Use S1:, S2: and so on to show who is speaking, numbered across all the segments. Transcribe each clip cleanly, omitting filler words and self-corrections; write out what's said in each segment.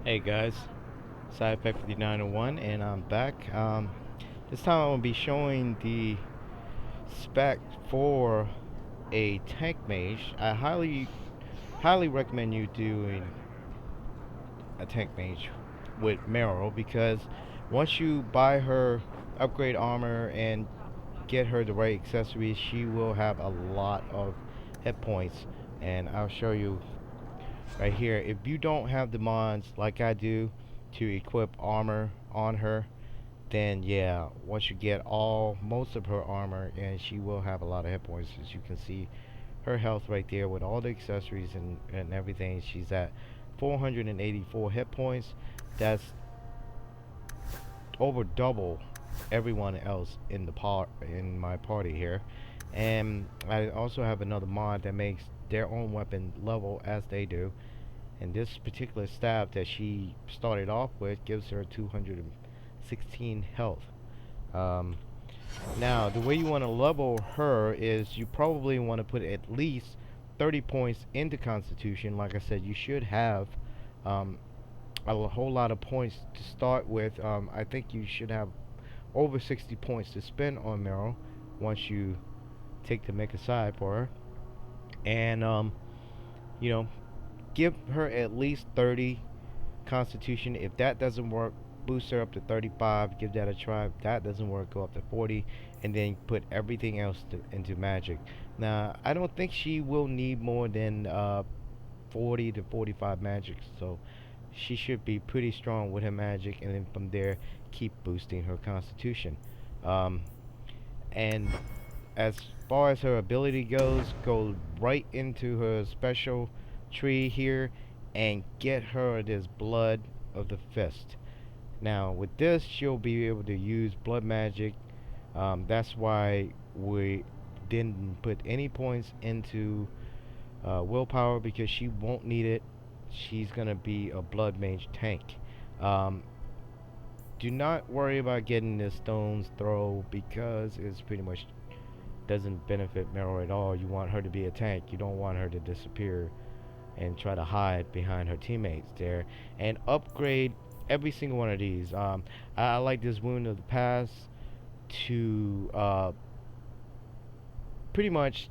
S1: Hey guys, Spec 5901 and I'm back. This time I'm going to be showing the spec for a tank mage. I highly recommend you doing a tank mage with Merrill because once you buy her upgrade armor and get her the right accessories, she will have a lot of hit points, and I'll show you right here. If you don't have the mods like I do to equip armor on her, then yeah, once you get most of her armor, and she will have a lot of hit points. As you can see, her health right there with all the accessories and everything, she's at 484 hit points. That's over double everyone else in my party here. And I also have another mod that makes their own weapon level as they do. And this particular stab that she started off with gives her 216 health. Um, Now, the way you want to level her is you probably want to put at least 30 points into Constitution. Like I said, you should have um, a whole lot of points to start with. I think you should have over 60 points to spend on Merrill once you take the make aside for her. And, you know, give her at least 30 Constitution. If that doesn't work, boost her up to 35. Give that a try. If that doesn't work, go up to 40, and then put everything else into magic. Now, I don't think she will need more than 40 to 45 magic, so she should be pretty strong with her magic, and then from there, keep boosting her Constitution. Um, and as far as her ability goes, go right into her special tree here and get her this blood of the fist. Now with this, she'll be able to use blood magic. That's why we didn't put any points into willpower, because she won't need it. She's gonna be a blood mage tank. Um, do not worry about getting the stone's throw, because it's pretty much doesn't benefit Merrill at all. You want her to be a tank. You don't want her to disappear and try to hide behind her teammates there. And upgrade every single one of these. I like this Wound of the Past to pretty much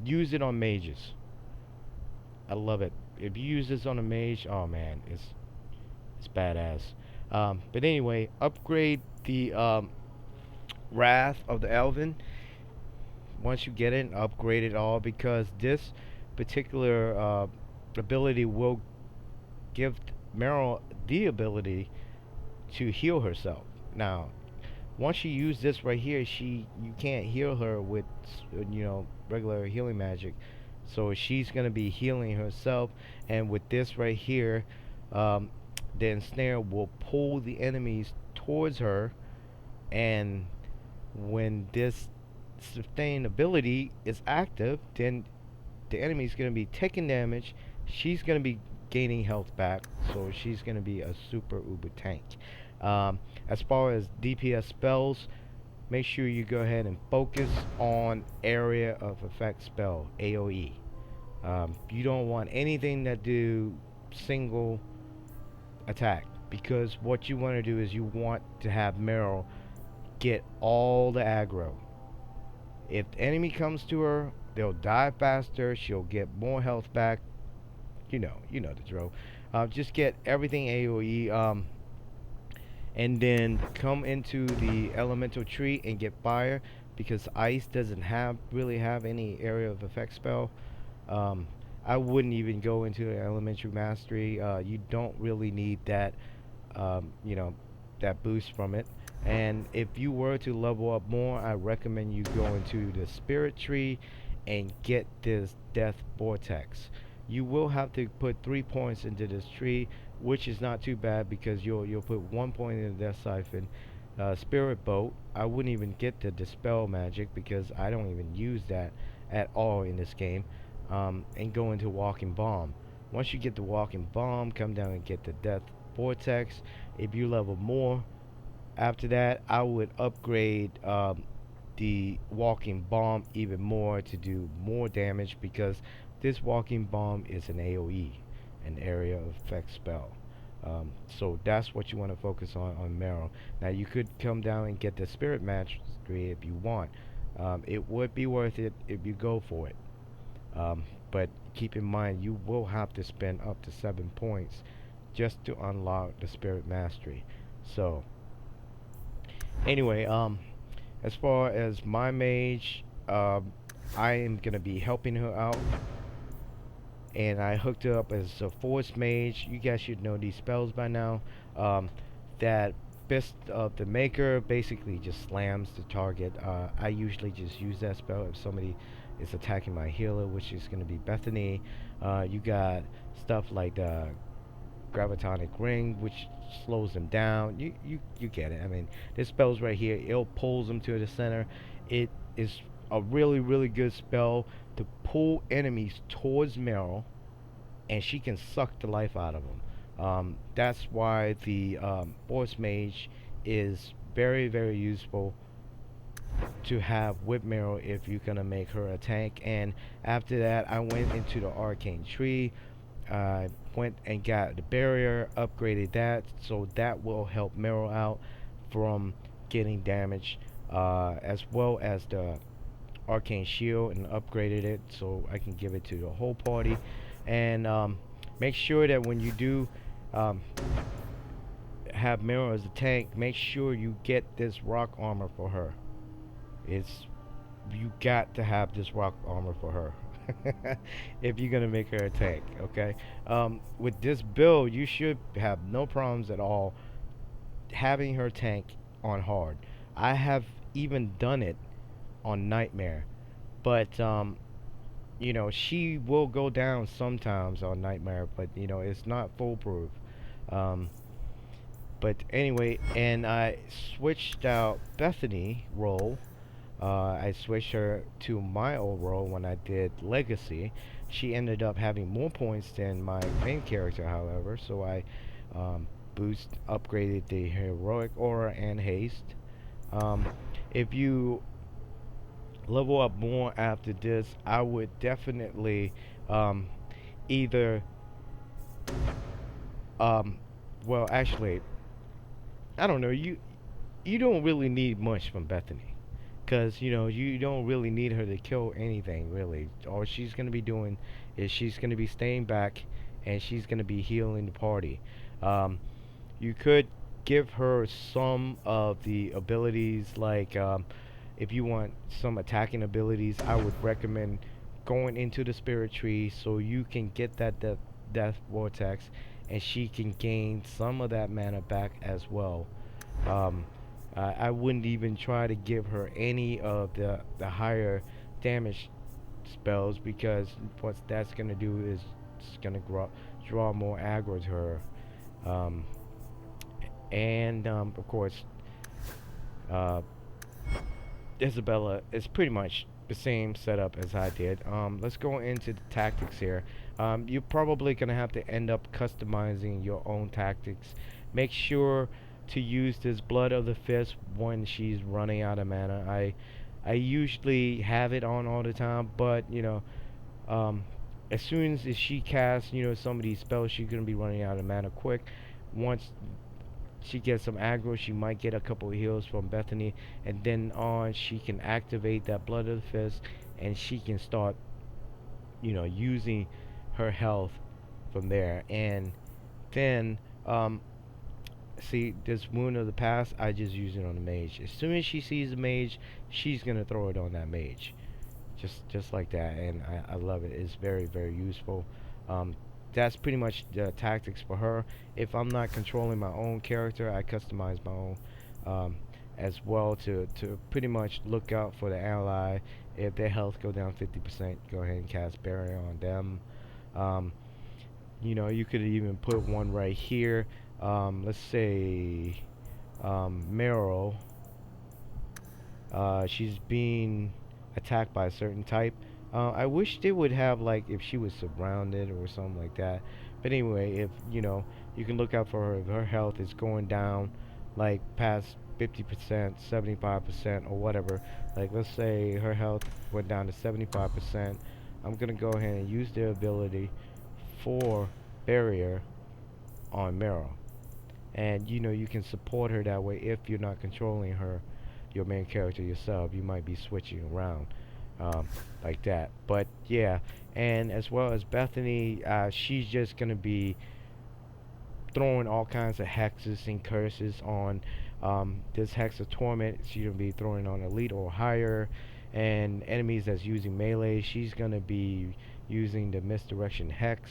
S1: use it on mages. I love it. If you use this on a mage, oh man, it's badass. But anyway, upgrade the Wrath of the Elven. Once you get it, upgrade it all, because this particular ability will give Merrill the ability to heal herself. Now, once you use this right here, you can't heal her with regular healing magic. So she's gonna be healing herself, and with this right here, um, the ensnare will pull the enemies towards her, and when this sustain ability is active, then the enemy's going to be taking damage. She's going to be gaining health back, so she's going to be a super uber tank. As far as DPS spells, make sure you go ahead and focus on area of effect spell, AoE. You don't want anything that do single attack, because what you want to do is you want to have Merrill get all the aggro. If the enemy comes to her, they'll die faster. She'll get more health back. You know the drill. Just get everything AOE, and then come into the elemental tree and get fire, because ice doesn't really have any area of effect spell. I wouldn't even go into the elementary mastery. You don't really need that, that boost from it. And if you were to level up more, I recommend you go into the spirit tree and get this death vortex. You will have to put 3 points into this tree, which is not too bad, because you'll put 1 point in the death siphon. Spirit boat, I wouldn't even get the dispel magic, because I don't even use that at all in this game. And go into walking bomb. Once you get the walking bomb, come down and get the death vortex. If you level more after that, I would upgrade the walking bomb even more to do more damage, because this walking bomb is an AoE, an area of effect spell. So that's what you want to focus on Merrill. Now you could come down and get the Spirit Mastery if you want. It would be worth it if you go for it. But keep in mind you will have to spend up to 7 points just to unlock the Spirit Mastery. So anyway, as far as my mage, I am gonna be helping her out, and I hooked her up as a force mage. You guys should know these spells by now. That Fist of the Maker basically just slams the target. I usually just use that spell if somebody is attacking my healer, which is gonna be Bethany. You got stuff like the Gravitonic Ring, which slows them down. You get it. I mean, this spell's right here. It pulls them to the center. It is a really good spell to pull enemies towards Merrill, and she can suck the life out of them. That's why the Force Mage is very useful to have with Merrill if you're gonna make her a tank. And after that, I went into the Arcane Tree. Went and got the barrier, upgraded that, so that will help Merrill out from getting damage, as well as the Arcane Shield, and upgraded it so I can give it to the whole party. And make sure that when you do have Merrill as a tank, make sure you get this rock armor for her. It's You got to have this rock armor for her if you're gonna make her a tank. Okay. With this build, you should have no problems at all having her tank on hard. I have even done it on Nightmare, but she will go down sometimes on Nightmare, but it's not foolproof. Um, but anyway, and I switched out Bethany role. I switched her to my old role when I did Legacy. She ended up having more points than my main character, however, so I upgraded the Heroic Aura and Haste. Um, if you level up more after this, I would definitely either, um, well, actually, I don't know. You don't really need much from Bethany, because you don't really need her to kill anything really. All she's gonna be doing is she's gonna be staying back, and she's gonna be healing the party. Um, you could give her some of the abilities, like if you want some attacking abilities, I would recommend going into the Spirit Tree so you can get that death vortex, and she can gain some of that mana back as well. Um, I wouldn't even try to give her any of the higher damage spells, because what that's gonna do is it's gonna draw more aggro to her. Um, and of course, uh, Isabella is pretty much the same setup as I did. Let's go into the tactics here. You're probably gonna have to end up customizing your own tactics. Make sure to use this Blood of the Fist when she's running out of mana. I usually have it on all the time, but as soon as she casts some of these spells, she's gonna be running out of mana quick. Once she gets some aggro, she might get a couple of heals from Bethany, and then on she can activate that Blood of the Fist, and she can start using her health from there. And then see, this Wound of the Past, I just use it on the mage. As soon as she sees the mage, she's gonna throw it on that mage, just like that. And I love it. It's very useful. That's pretty much the tactics for her. If I'm not controlling my own character, I customize my own as well to pretty much look out for the ally. If their health go down 50%, go ahead and cast barrier on them. You could even put one right here. Let's say Merrill. She's being attacked by a certain type. I wish they would have, like, if she was surrounded or something like that. But anyway, if you can look out for her if her health is going down, like past 50%, 75%, or whatever. Like, let's say her health went down to 75%. I'm gonna go ahead and use their ability for barrier, on Merrill. And you know, you can support her that way if you're not controlling her, your main character yourself. You might be switching around um, like that. But yeah, and as well as Bethany, she's just gonna be throwing all kinds of hexes and curses on this hex of torment. She's gonna be throwing on elite or higher, and enemies that's using melee. She's gonna be using the misdirection hex,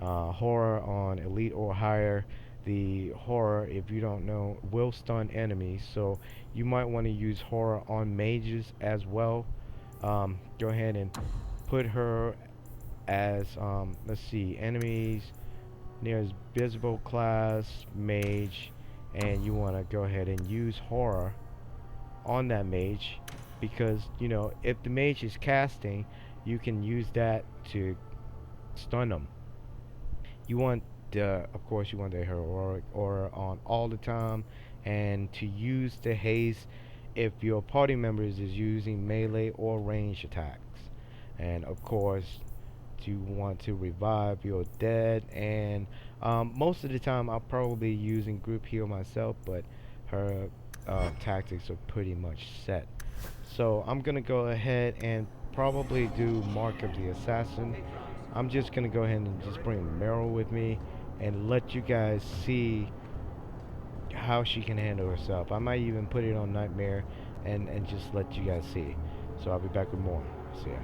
S1: horror on elite or higher. The horror, if you don't know, will stun enemies, so you might want to use horror on mages as well. Go ahead and put her as let's see, enemies near visible class mage, and you want to go ahead and use horror on that mage, because you know, if the mage is casting, you can use that to stun them. You want the, of course, you want the heroic aura on all the time, and to use the haste if your party members is using melee or range attacks, and of course you want to revive your dead. And most of the time I'll probably be using group heal myself, but her tactics are pretty much set. So I'm gonna go ahead and probably do Mark of the Assassin. I'm just gonna go ahead and just bring Merrill with me and let you guys see how she can handle herself. I might even put it on Nightmare and just let you guys see. So I'll be back with more. See ya.